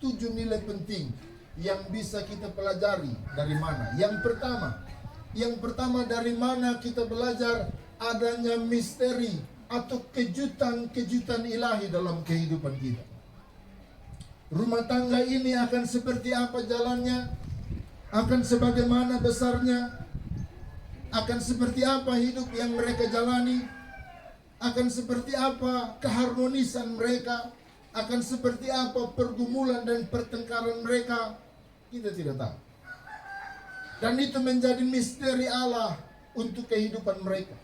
7 nilai penting yang bisa kita pelajari dari mana. Yang pertama dari mana kita belajar adanya misteri atau kejutan-kejutan ilahi dalam kehidupan kita. Rumah tangga ini akan seperti apa jalannya, akan sebagaimana besarnya, akan seperti apa hidup yang mereka jalani, akan seperti apa keharmonisan mereka, akan seperti apa pergumulan dan pertengkaran mereka, kita tidak tahu. Dan itu menjadi misteri Allah untuk kehidupan mereka.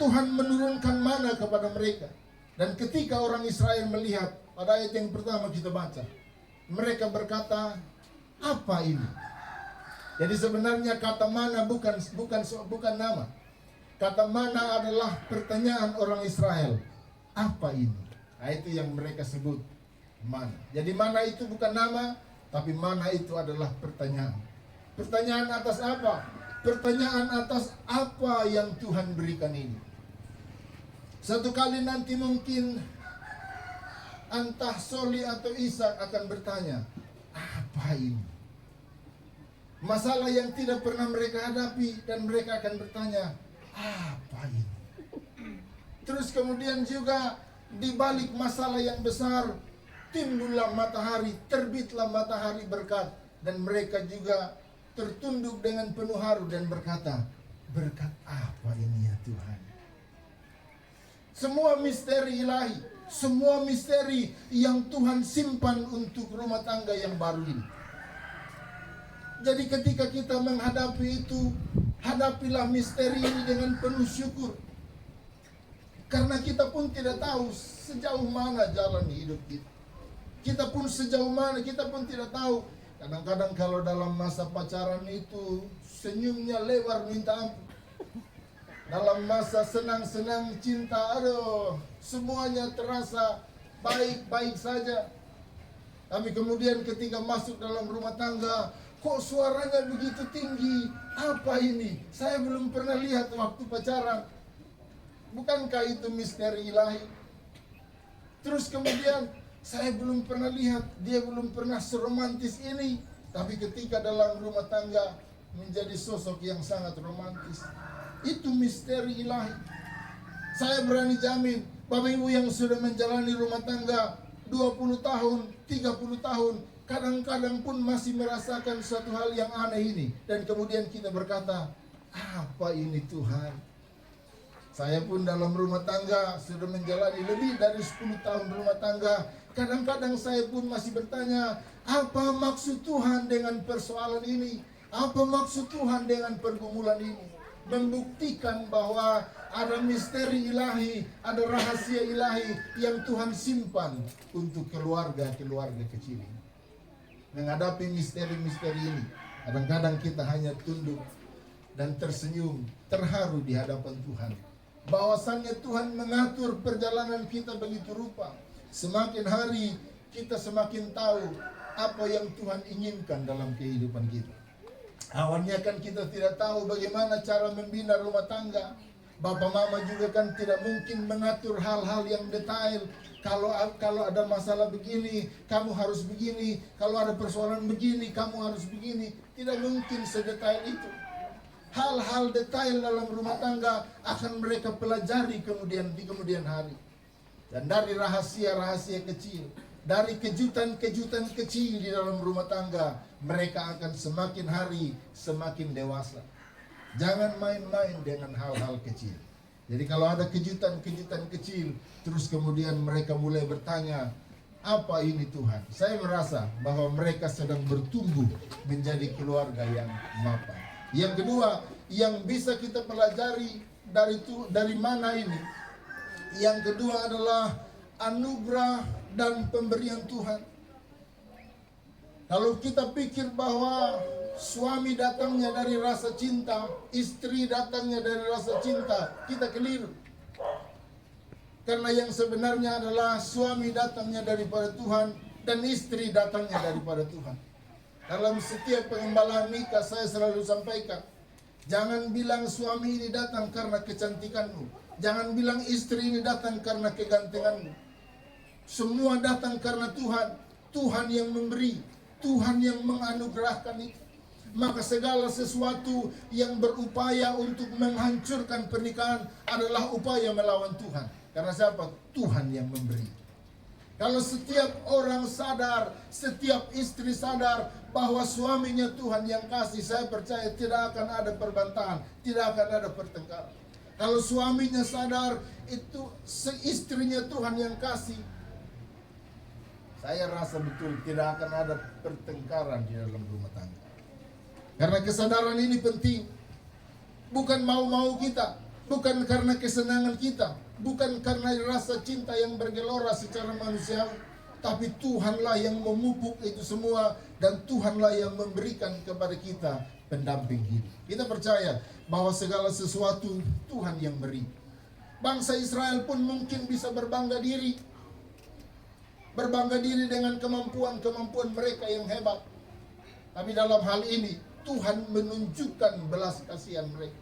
Tuhan menurunkan mana kepada mereka. Dan ketika orang Israel melihat, pada ayat yang pertama kita baca, mereka berkata, apa ini? Jadi sebenarnya kata mana bukan nama. Kata mana adalah pertanyaan orang Israel. Apa ini? Nah, itu yang mereka sebut mana. Jadi mana itu bukan nama, tapi mana itu adalah pertanyaan. Pertanyaan atas apa? Pertanyaan atas apa yang Tuhan berikan ini. Satu kali nanti mungkin entah Soli atau Ishak akan bertanya, apa ini? Masalah yang tidak pernah mereka hadapi, dan mereka akan bertanya, apa ini? Terus kemudian juga di balik masalah yang besar, timbullah matahari, terbitlah matahari berkat, dan mereka juga tertunduk dengan penuh haru dan berkata, berkat apa ini ya Tuhan? Semua misteri ilahi, semua misteri yang Tuhan simpan untuk rumah tangga yang baru ini. Jadi ketika kita menghadapi itu, hadapilah misteri ini dengan penuh syukur. Karena kita pun tidak tahu sejauh mana jalan hidup kita. Kita pun sejauh mana, kita pun tidak tahu. Kadang-kadang kalau dalam masa pacaran itu senyumnya lebar minta ampun. Dalam masa senang-senang cinta, aduh, semuanya terasa baik-baik saja. Tapi kemudian ketika masuk dalam rumah tangga, kok suaranya begitu tinggi? Apa ini? Saya belum pernah lihat waktu pacaran. Bukankah itu misteri ilahi? Terus kemudian, saya belum pernah lihat, dia belum pernah seromantis ini. Tapi ketika dalam rumah tangga menjadi sosok yang sangat romantis. Itu misteri ilahi. Saya berani jamin, Bapak Ibu yang sudah menjalani rumah tangga 20 tahun, 30 tahun, kadang-kadang pun masih merasakan suatu hal yang aneh ini. Dan kemudian kita berkata, apa ini Tuhan? Saya pun dalam rumah tangga sudah menjalani lebih dari 10 tahun rumah tangga. Kadang-kadang saya pun masih bertanya, apa maksud Tuhan dengan persoalan ini? Apa maksud Tuhan dengan pergumulan ini? Membuktikan bahwa ada misteri ilahi, ada rahasia ilahi yang Tuhan simpan untuk keluarga-keluarga kecil ini. Menghadapi misteri-misteri ini, kadang-kadang kita hanya tunduk dan tersenyum, terharu di hadapan Tuhan. Bahwasannya Tuhan mengatur perjalanan kita begitu rupa. Semakin hari kita semakin tahu apa yang Tuhan inginkan dalam kehidupan kita. Awalnya kan kita tidak tahu bagaimana cara membina rumah tangga. Bapak mama juga kan tidak mungkin mengatur hal-hal yang detail. Kalau ada masalah begini, kamu harus begini. Kalau ada persoalan begini, kamu harus begini. Tidak mungkin sedetail itu. Hal-hal detail dalam rumah tangga akan mereka pelajari di kemudian hari. Dan dari rahasia-rahasia kecil, dari kejutan-kejutan kecil di dalam rumah tangga, mereka akan semakin hari semakin dewasa. Jangan main-main dengan hal-hal kecil. Jadi kalau ada kejutan-kejutan kecil, terus kemudian mereka mulai bertanya, apa ini Tuhan? Saya merasa bahwa mereka sedang bertumbuh menjadi keluarga yang mapan. Yang kedua, yang bisa kita pelajari dari mana ini? Yang kedua adalah anugerah dan pemberian Tuhan. Kalau kita pikir bahwa suami datangnya dari rasa cinta, istri datangnya dari rasa cinta, kita keliru. Karena yang sebenarnya adalah suami datangnya daripada Tuhan dan istri datangnya daripada Tuhan. Dalam setiap pengembalaan nikah saya selalu sampaikan, jangan bilang suami ini datang karena kecantikanmu. Jangan bilang istri ini datang karena kegantenganmu. Semua datang karena Tuhan. Tuhan yang memberi, Tuhan yang menganugerahkan itu. Maka segala sesuatu yang berupaya untuk menghancurkan pernikahan adalah upaya melawan Tuhan. Karena siapa? Tuhan yang memberi. Kalau setiap orang sadar, setiap istri sadar bahwa suaminya Tuhan yang kasih, saya percaya tidak akan ada perbantahan, tidak akan ada pertengkaran. Kalau suaminya sadar itu istrinya Tuhan yang kasih, saya rasa betul tidak akan ada pertengkaran di dalam rumah tangga. Karena kesadaran ini penting. Bukan mau-mau kita, bukan karena kesenangan kita, bukan karena rasa cinta yang bergelora secara manusiawi, tapi Tuhanlah yang memupuk itu semua, dan Tuhanlah yang memberikan kepada kita pendamping hidup. Kita percaya bahwa segala sesuatu Tuhan yang beri. Bangsa Israel pun mungkin bisa berbangga diri dengan kemampuan-kemampuan mereka yang hebat. Tapi dalam hal ini Tuhan menunjukkan belas kasihan mereka.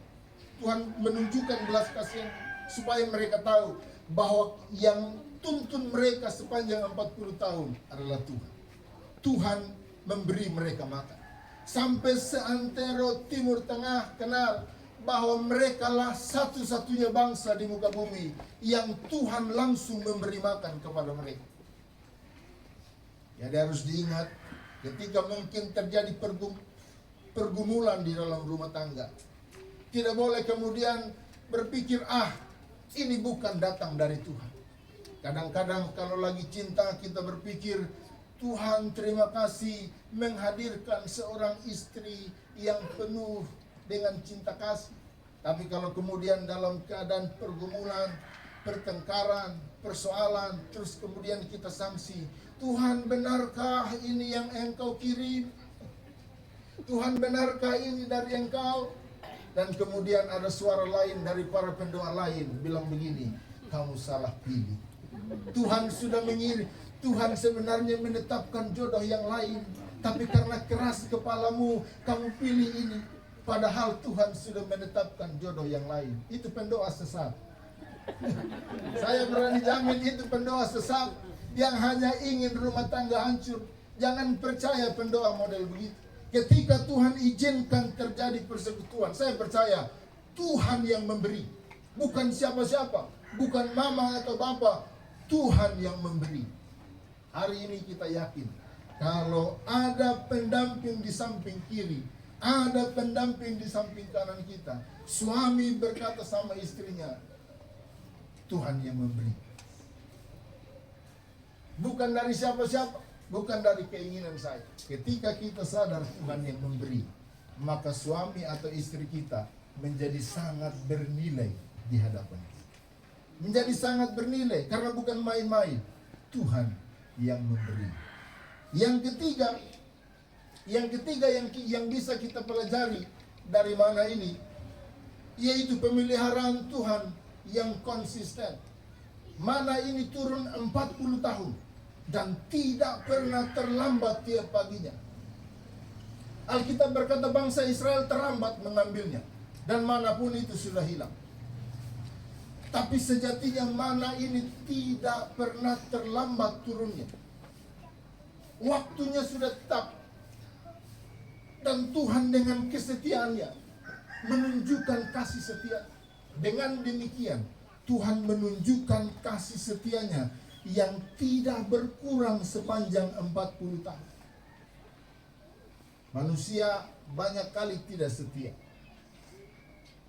Tuhan menunjukkan belas kasihan supaya mereka tahu bahwa yang tuntun mereka sepanjang 40 tahun adalah Tuhan. Tuhan memberi mereka makan. Sampai seantero Timur Tengah kenal bahwa merekalah satu-satunya bangsa di muka bumi yang Tuhan langsung memberi makan kepada mereka. Jadi harus diingat, ketika mungkin terjadi pergumulan di dalam rumah tangga, tidak boleh kemudian berpikir, ini bukan datang dari Tuhan. Kadang-kadang kalau lagi cinta kita berpikir, Tuhan terima kasih menghadirkan seorang istri yang penuh dengan cinta kasih. Tapi kalau kemudian dalam keadaan pergumulan, pertengkaran, persoalan, terus kemudian kita sanksi, Tuhan benarkah ini yang Engkau kirim? Tuhan benarkah ini dari Engkau? Dan kemudian ada suara lain dari para pendoa lain bilang begini, kamu salah pilih. Tuhan sudah mengirim, Tuhan sebenarnya menetapkan jodoh yang lain, tapi karena keras kepalamu kamu pilih ini, padahal Tuhan sudah menetapkan jodoh yang lain. Itu pendoa sesat. Saya berani jamin itu pendoa sesat yang hanya ingin rumah tangga hancur. Jangan percaya pendoa model begitu. Ketika Tuhan izinkan terjadi persekutuan, saya percaya Tuhan yang memberi, bukan siapa-siapa, bukan mama atau bapak, Tuhan yang memberi. Hari ini kita yakin kalau ada pendamping di samping kiri, ada pendamping di samping kanan kita. Suami berkata sama istrinya, Tuhan yang memberi. Bukan dari siapa-siapa, bukan dari keinginan saya. Ketika kita sadar Tuhan yang memberi, maka suami atau istri kita menjadi sangat bernilai di hadapan kita. Menjadi sangat bernilai karena bukan main-main. Tuhan yang memberi. Yang ketiga yang bisa kita pelajari dari mana ini, yaitu pemeliharaan Tuhan yang konsisten. Mana ini turun 40 tahun dan tidak pernah terlambat tiap paginya. Alkitab berkata bangsa Israel terlambat mengambilnya, dan manapun itu sudah hilang. Tapi sejatinya mana ini tidak pernah terlambat turunnya. Waktunya sudah tetap, dan Tuhan dengan kesetiaannya menunjukkan kasih setia. Dengan demikian Tuhan menunjukkan kasih setianya yang tidak berkurang sepanjang 40 tahun. Manusia banyak kali tidak setia.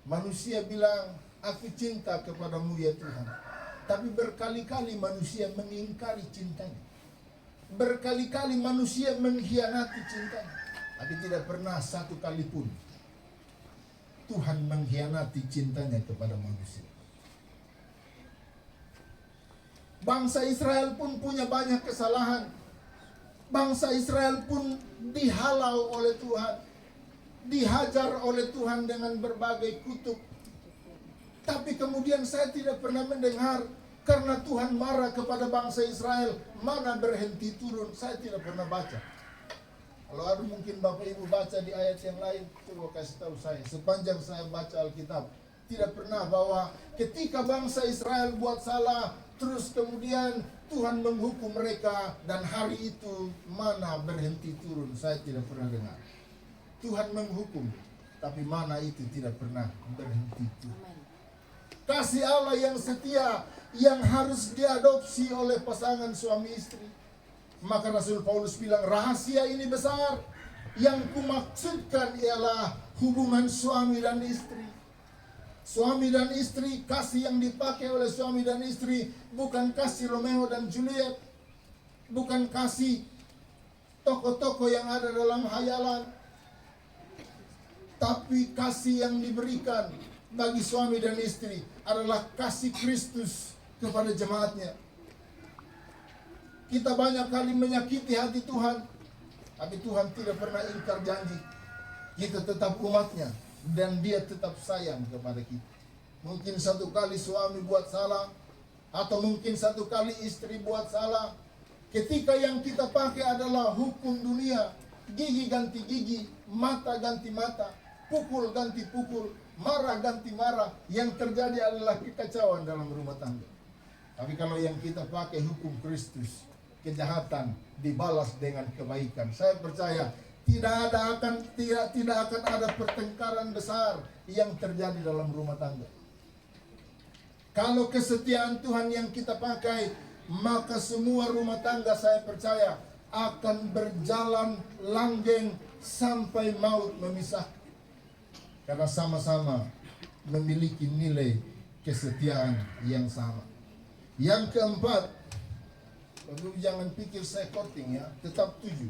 Manusia bilang, aku cinta kepadamu ya Tuhan. Tapi berkali-kali manusia mengingkari cintanya. Berkali-kali manusia mengkhianati cintanya. Tapi tidak pernah satu kali pun Tuhan mengkhianati cintanya kepada manusia. Bangsa Israel pun punya banyak kesalahan. Bangsa Israel pun dihalau oleh Tuhan, dihajar oleh Tuhan dengan berbagai kutuk. Tapi kemudian saya tidak pernah mendengar karena Tuhan marah kepada bangsa Israel, mana berhenti turun. Saya tidak pernah baca. Kalau ada mungkin Bapak Ibu baca di ayat yang lain, coba kasih tahu saya. Sepanjang saya baca Alkitab, tidak pernah bahwa ketika bangsa Israel buat salah, Terus kemudian Tuhan menghukum mereka dan hari itu mana berhenti turun. Saya tidak pernah dengar. Tuhan menghukum, tapi mana itu tidak pernah berhenti turun. Kasih Allah yang setia yang harus diadopsi oleh pasangan suami istri. Maka Rasul Paulus bilang, rahasia ini besar. Yang kumaksudkan ialah hubungan suami dan istri. Suami dan istri, kasih yang dipakai oleh suami dan istri bukan kasih Romeo dan Juliet, bukan kasih tokoh-tokoh yang ada dalam hayalan, tapi kasih yang diberikan bagi suami dan istri adalah kasih Kristus kepada jemaatnya. Kita banyak kali menyakiti hati Tuhan, tapi Tuhan tidak pernah ingkar janji. Kita tetap umatnya dan Dia tetap sayang kepada kita. Mungkin satu kali suami buat salah, atau mungkin satu kali istri buat salah. Ketika yang kita pakai adalah hukum dunia, gigi ganti gigi, mata ganti mata, pukul ganti pukul, marah ganti marah, yang terjadi adalah kekacauan dalam rumah tangga. Tapi kalau yang kita pakai hukum Kristus, kejahatan dibalas dengan kebaikan, saya percaya tidak akan ada pertengkaran besar yang terjadi dalam rumah tangga. Kalau kesetiaan Tuhan yang kita pakai, maka semua rumah tangga saya percaya akan berjalan langgeng sampai maut memisah. Karena sama-sama memiliki nilai kesetiaan yang sama. Yang keempat, jangan pikir saya korting ya, tetap 7.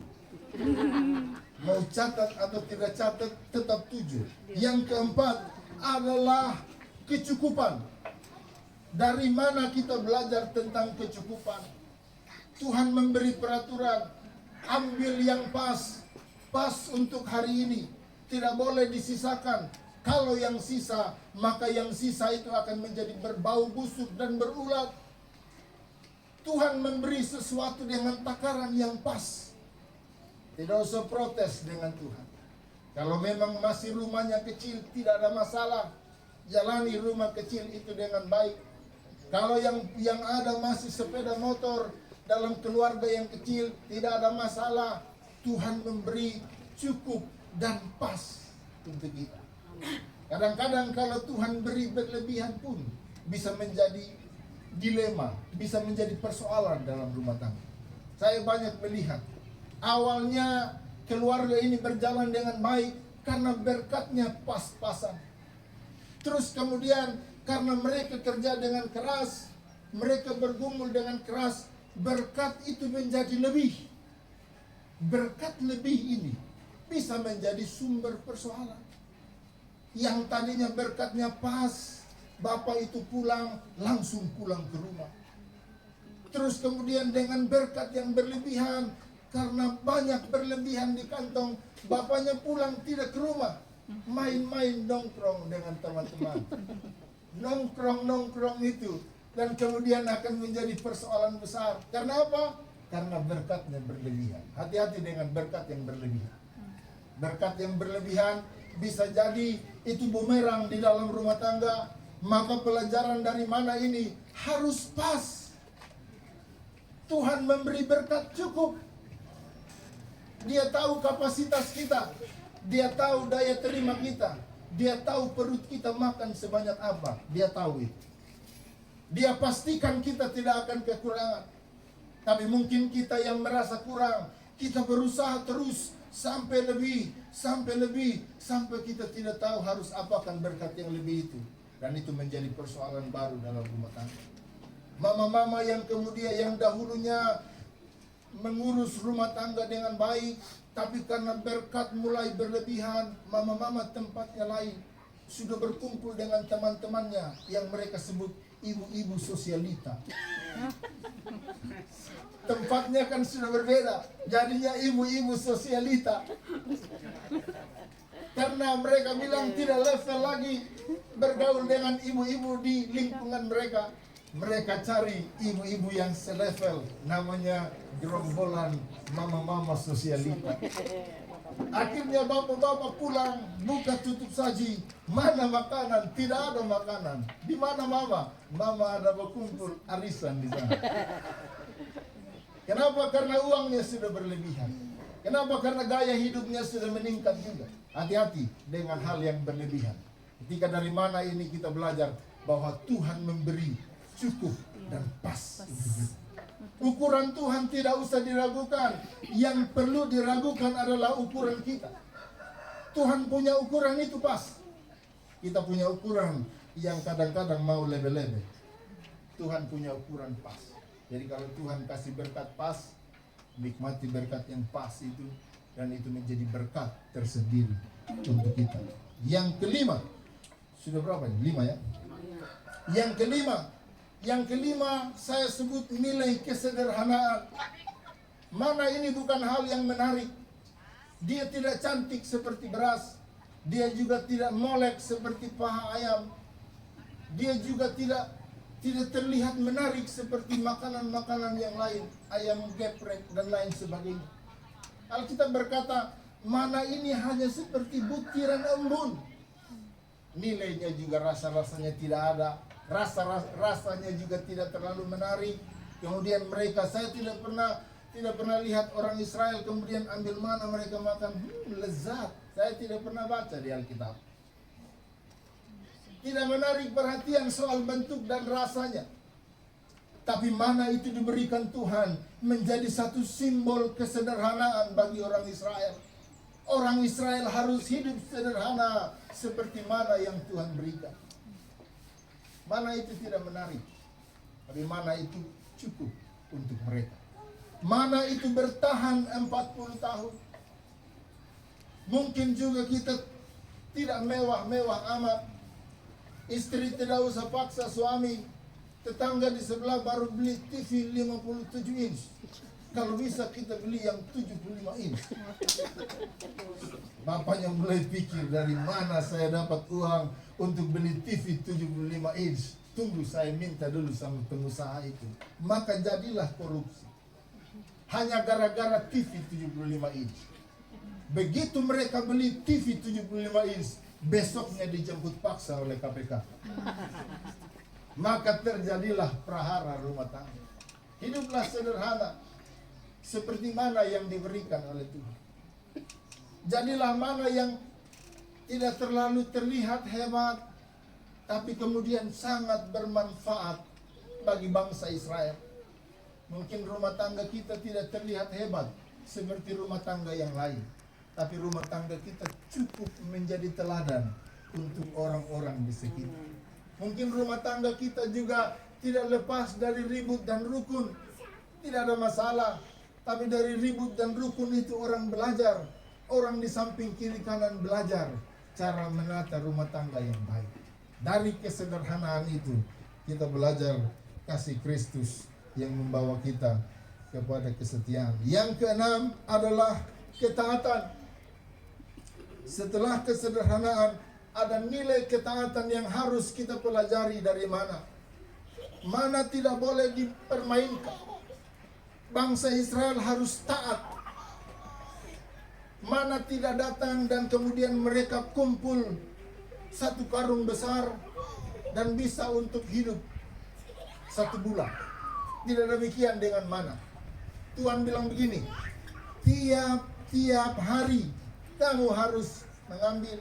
Mau catat atau tidak catat, tetap 7. Yang keempat adalah kecukupan. Dari mana kita belajar tentang kecukupan? Tuhan memberi peraturan, ambil yang pas untuk hari ini. Tidak boleh disisakan. Kalau yang sisa, maka yang sisa itu akan menjadi berbau busuk dan berulat. Tuhan memberi sesuatu dengan takaran yang pas. Tidak usah protes dengan Tuhan. Kalau memang masih rumahnya kecil, tidak ada masalah. Jalani rumah kecil itu dengan baik. Kalau yang ada masih sepeda motor dalam keluarga yang kecil, tidak ada masalah. Tuhan memberi cukup dan pas untuk kita. Kadang-kadang kalau Tuhan beri berlebihan pun bisa menjadi dilema, bisa menjadi persoalan dalam rumah tangga. Saya banyak melihat awalnya keluarga ini berjalan dengan baik karena berkatnya pas-pasan. Terus kemudian karena mereka kerja dengan keras, mereka bergumul dengan keras, berkat itu menjadi lebih. Berkat lebih ini bisa menjadi sumber persoalan. Yang tadinya berkatnya pas, bapak itu langsung pulang ke rumah. Terus kemudian dengan berkat yang berlebihan, karena banyak berlebihan di kantong, bapaknya pulang tidak ke rumah, main-main nongkrong dengan teman-teman. Nongkrong itu, dan kemudian akan menjadi persoalan besar. Karena apa? Karena berkatnya berlebihan. Hati-hati dengan berkat yang berlebihan. Berkat yang berlebihan bisa jadi itu bumerang di dalam rumah tangga. Maka pelajaran dari mana ini? Harus pas. Tuhan memberi berkat cukup. Dia tahu kapasitas kita. Dia tahu daya terima kita. Dia tahu perut kita makan sebanyak apa. Dia tahu itu. Dia pastikan kita tidak akan kekurangan. Tapi mungkin kita yang merasa kurang, kita berusaha terus sampai lebih, sampai kita tidak tahu harus apakan berkat yang lebih itu. Dan itu menjadi persoalan baru dalam rumah tangga. Mama-mama yang kemudian yang dahulunya mengurus rumah tangga dengan baik, tapi karena berkat mulai berlebihan, mama-mama tempatnya lain. Sudah berkumpul dengan teman-temannya yang mereka sebut ibu-ibu sosialita. Tempatnya kan sudah berbeda, jadinya ibu-ibu sosialita. Karena mereka bilang tidak level lagi bergaul dengan ibu-ibu di lingkungan mereka. Mereka cari ibu-ibu yang selevel, namanya gerombolan mama-mama sosialita. Akhirnya bapak-bapak pulang, buka tutup saji, mana makanan? Tidak ada makanan. Di mana mama? Mama ada berkumpul arisan di sana. Kenapa? Karena uangnya sudah berlebihan. Kenapa? Karena gaya hidupnya sudah meningkat juga. Hati-hati dengan hal yang berlebihan. Ketika dari mana ini kita belajar bahwa Tuhan memberi cukup dan pas. Ukuran Tuhan tidak usah diragukan. Yang perlu diragukan adalah ukuran kita. Tuhan punya ukuran itu pas. Kita punya ukuran yang kadang-kadang mau lebe-lebe. Tuhan punya ukuran pas. Jadi kalau Tuhan kasih berkat pas, nikmati berkat yang pas itu, dan itu menjadi berkat tersendiri untuk kita. Yang kelima, sudah berapa ini? 5 ya? Yang kelima saya sebut nilai kesederhanaan. Mana ini bukan hal yang menarik. Dia tidak cantik seperti beras. Dia juga tidak molek seperti paha ayam. Dia juga tidak terlihat menarik seperti makanan-makanan yang lain, ayam geprek dan lain sebagainya. Alkitab berkata, mana ini hanya seperti butiran embun. Nilainya juga rasa-rasanya tidak ada. Rasanya juga tidak terlalu menarik. Kemudian mereka, saya tidak pernah lihat orang Israel kemudian ambil mana mereka makan, lezat. Saya tidak pernah baca di Alkitab. Tidak menarik perhatian soal bentuk dan rasanya. Tapi mana itu diberikan Tuhan menjadi satu simbol kesederhanaan bagi orang Israel. Orang Israel harus hidup sederhana seperti mana yang Tuhan berikan. Mana itu tidak menarik, tapi mana itu cukup untuk mereka. Mana itu bertahan 40 tahun. Mungkin juga kita tidak mewah-mewah amat. Istri tidak usah paksa suami. Tetangga di sebelah baru beli TV 57 inch. Kalau bisa kita beli yang 75 inch. Bapaknya mulai pikir, dari mana saya dapat uang untuk beli TV 75 inch. Tunggu, saya minta dulu sama pengusaha itu. Maka jadilah korupsi. Hanya gara-gara TV 75 inch. Begitu mereka beli TV 75 inch, besoknya dijemput paksa oleh KPK. Maka terjadilah prahara rumah tangga. Hiduplah sederhana seperti mana yang diberikan oleh Tuhan. Jadilah mana yang tidak terlalu terlihat hebat, tapi kemudian sangat bermanfaat bagi bangsa Israel. Mungkin rumah tangga kita tidak terlihat hebat seperti rumah tangga yang lain, tapi rumah tangga kita cukup menjadi teladan untuk orang-orang di sekitar. Mungkin rumah tangga kita juga tidak lepas dari ribut dan rukun. Tidak ada masalah. Tapi dari ribut dan rukun itu orang belajar. Orang di samping kiri kanan belajar cara menata rumah tangga yang baik. Dari kesederhanaan itu kita belajar kasih Kristus yang membawa kita kepada kesetiaan. Yang keenam adalah ketaatan. Setelah kesederhanaan, ada nilai ketaatan yang harus kita pelajari. Dari mana? Mana tidak boleh dipermainkan. Bangsa Israel harus taat. Mana tidak datang dan kemudian mereka kumpul satu karung besar dan bisa untuk hidup 1 bulan. Tidak demikian dengan mana. Tuhan bilang begini, tiap hari kamu harus mengambil.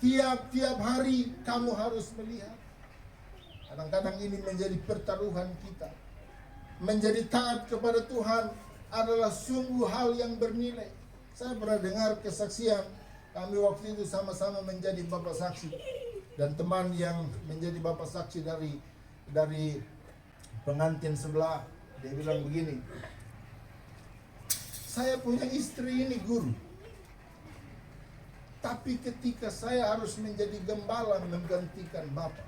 Tiap hari kamu harus melihat. Kadang-kadang ini menjadi pertaruhan kita. Menjadi taat kepada Tuhan adalah sungguh hal yang bernilai. Saya pernah dengar kesaksian. Kami waktu itu sama-sama menjadi bapak saksi. Dan teman yang menjadi bapak saksi dari pengantin sebelah, dia bilang begini, saya punya istri ini guru. Tapi ketika saya harus menjadi gembala menggantikan bapak.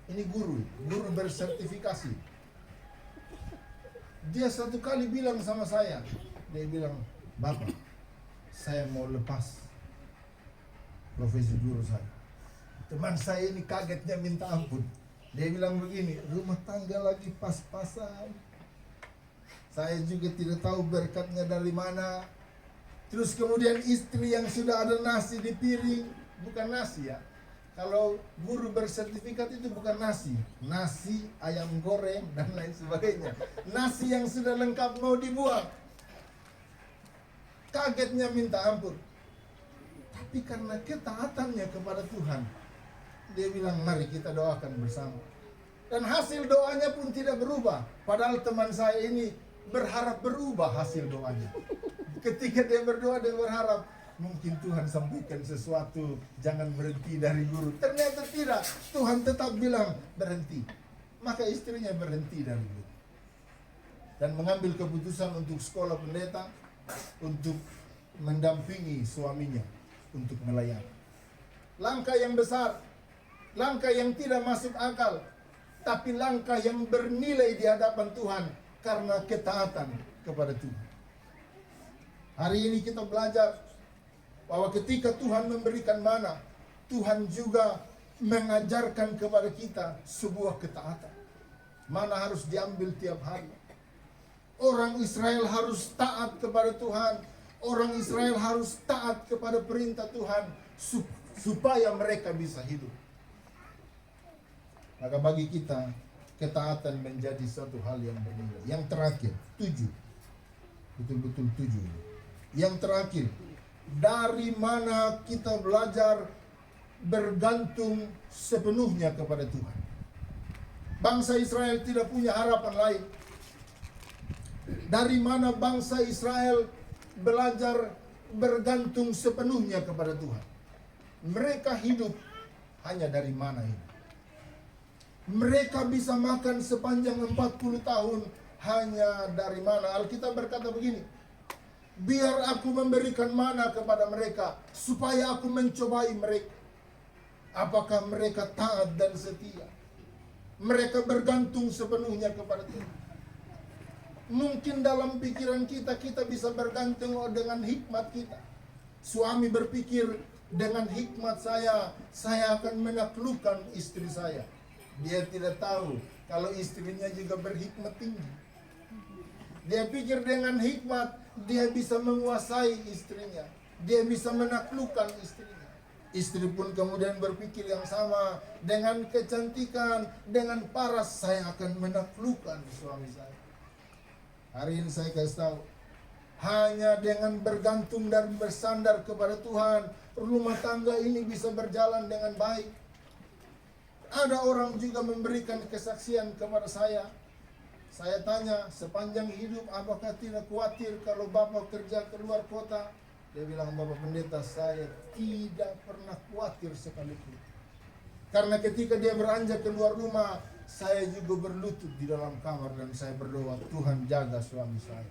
Ini guru bersertifikasi. Dia satu kali bilang sama saya, dia bilang, Bapak, saya mau lepas profesi guru saya. Teman saya ini kagetnya minta ampun. Dia bilang begini, rumah tangga lagi pas-pasan. Saya juga tidak tahu berkatnya dari mana. Terus kemudian istri yang sudah ada nasi di piring, bukan nasi ya. Kalau guru bersertifikat itu bukan nasi, nasi, ayam goreng dan lain sebagainya. Nasi yang sudah lengkap mau dibuang. Kagetnya minta ampun. Tapi karena ketaatannya kepada Tuhan, dia bilang mari kita doakan bersama. Dan hasil doanya pun tidak berubah. Padahal teman saya ini berharap berubah hasil doanya. Ketika dia berdoa, dia berharap mungkin Tuhan sampaikan sesuatu, jangan berhenti dari guru. Ternyata tidak, Tuhan tetap bilang berhenti. Maka istrinya berhenti dari guru dan mengambil keputusan untuk sekolah pendeta, untuk mendampingi suaminya untuk melayani. Langkah yang besar, langkah yang tidak masuk akal, tapi langkah yang bernilai di hadapan Tuhan karena ketaatan kepada Tuhan. Hari ini kita belajar bahwa ketika Tuhan memberikan mana, Tuhan juga mengajarkan kepada kita sebuah ketaatan. Mana harus diambil tiap hari. Orang Israel harus taat kepada Tuhan. Orang Israel harus taat kepada perintah Tuhan supaya mereka bisa hidup. Maka bagi kita, ketaatan menjadi suatu hal yang bernilai. Yang terakhir, 7. Betul-betul 7. Yang terakhir, dari mana kita belajar bergantung sepenuhnya kepada Tuhan. Bangsa Israel tidak punya harapan lain. Dari mana bangsa Israel belajar bergantung sepenuhnya kepada Tuhan. Mereka hidup hanya dari mana ini. Mereka bisa makan sepanjang 40 tahun hanya dari mana. Alkitab berkata begini, biar aku memberikan mana kepada mereka, supaya aku mencobai mereka. Apakah mereka taat dan setia? Mereka bergantung sepenuhnya kepada Tuhan. Mungkin dalam pikiran kita, kita bisa bergantung dengan hikmat kita. Suami berpikir, dengan hikmat saya akan menaklukkan istri saya. Dia tidak tahu kalau istrinya juga berhikmat tinggi. Dia pikir dengan hikmat dia bisa menguasai istrinya, dia bisa menaklukkan istrinya. Istri pun kemudian berpikir yang sama, dengan kecantikan, dengan paras saya akan menaklukkan suami saya. Hari ini saya kasih tahu, hanya dengan bergantung dan bersandar kepada Tuhan, rumah tangga ini bisa berjalan dengan baik. Ada orang juga memberikan kesaksian kepada saya. Saya tanya, sepanjang hidup apakah tidak khawatir kalau Bapak kerja keluar kota? Dia bilang, Bapak Pendeta, saya tidak pernah khawatir sekalipun. Karena ketika dia beranjak keluar rumah, saya juga berlutut di dalam kamar dan saya berdoa, Tuhan jaga suami saya,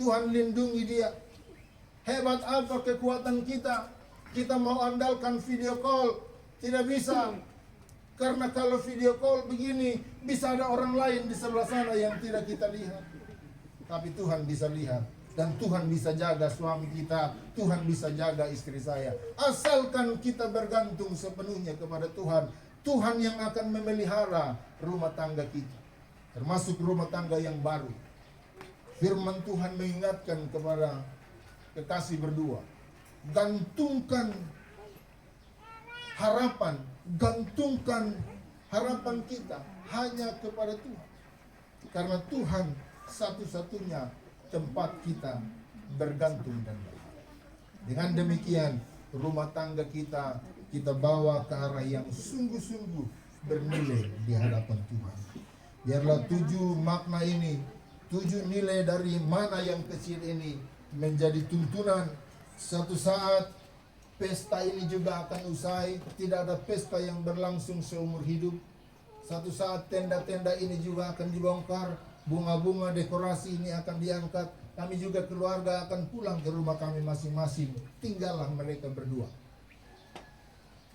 Tuhan lindungi dia. Hebat apa kekuatan kita? Kita mau andalkan video call, tidak bisa. Karena kalau video call begini, bisa ada orang lain di sebelah sana yang tidak kita lihat. Tapi Tuhan bisa lihat. Dan Tuhan bisa jaga suami kita, Tuhan bisa jaga istri saya. Asalkan kita bergantung sepenuhnya kepada Tuhan, Tuhan yang akan memelihara rumah tangga kita, termasuk rumah tangga yang baru. Firman Tuhan mengingatkan kepada kekasih berdua, gantungkan harapan, gantungkan harapan kita hanya kepada Tuhan. Karena Tuhan satu-satunya tempat kita bergantung dan berharap. Dengan demikian, rumah tangga kita bawa ke arah yang sungguh-sungguh bernilai di hadapan Tuhan. Biarlah 7 makna ini, 7 nilai dari mana yang kecil ini menjadi tuntunan. Suatu saat pesta ini juga akan usai. Tidak ada pesta yang berlangsung seumur hidup. Satu saat tenda-tenda ini juga akan dibongkar, bunga-bunga dekorasi ini akan diangkat. Kami juga keluarga akan pulang ke rumah kami masing-masing. Tinggallah mereka berdua.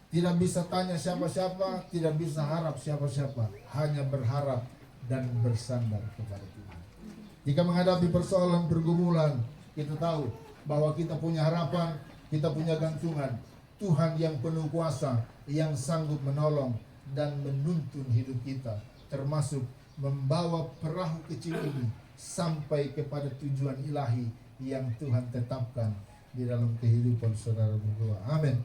Tidak bisa tanya siapa-siapa, tidak bisa harap siapa-siapa, hanya berharap dan bersandar kepada Tuhan. Jika menghadapi persoalan pergumulan, kita tahu bahwa kita punya harapan, kita punya gantungan. Tuhan yang penuh kuasa, yang sanggup menolong dan menuntun hidup kita, termasuk membawa perahu kecil ini sampai kepada tujuan ilahi yang Tuhan tetapkan di dalam kehidupan saudara berdua. Amin.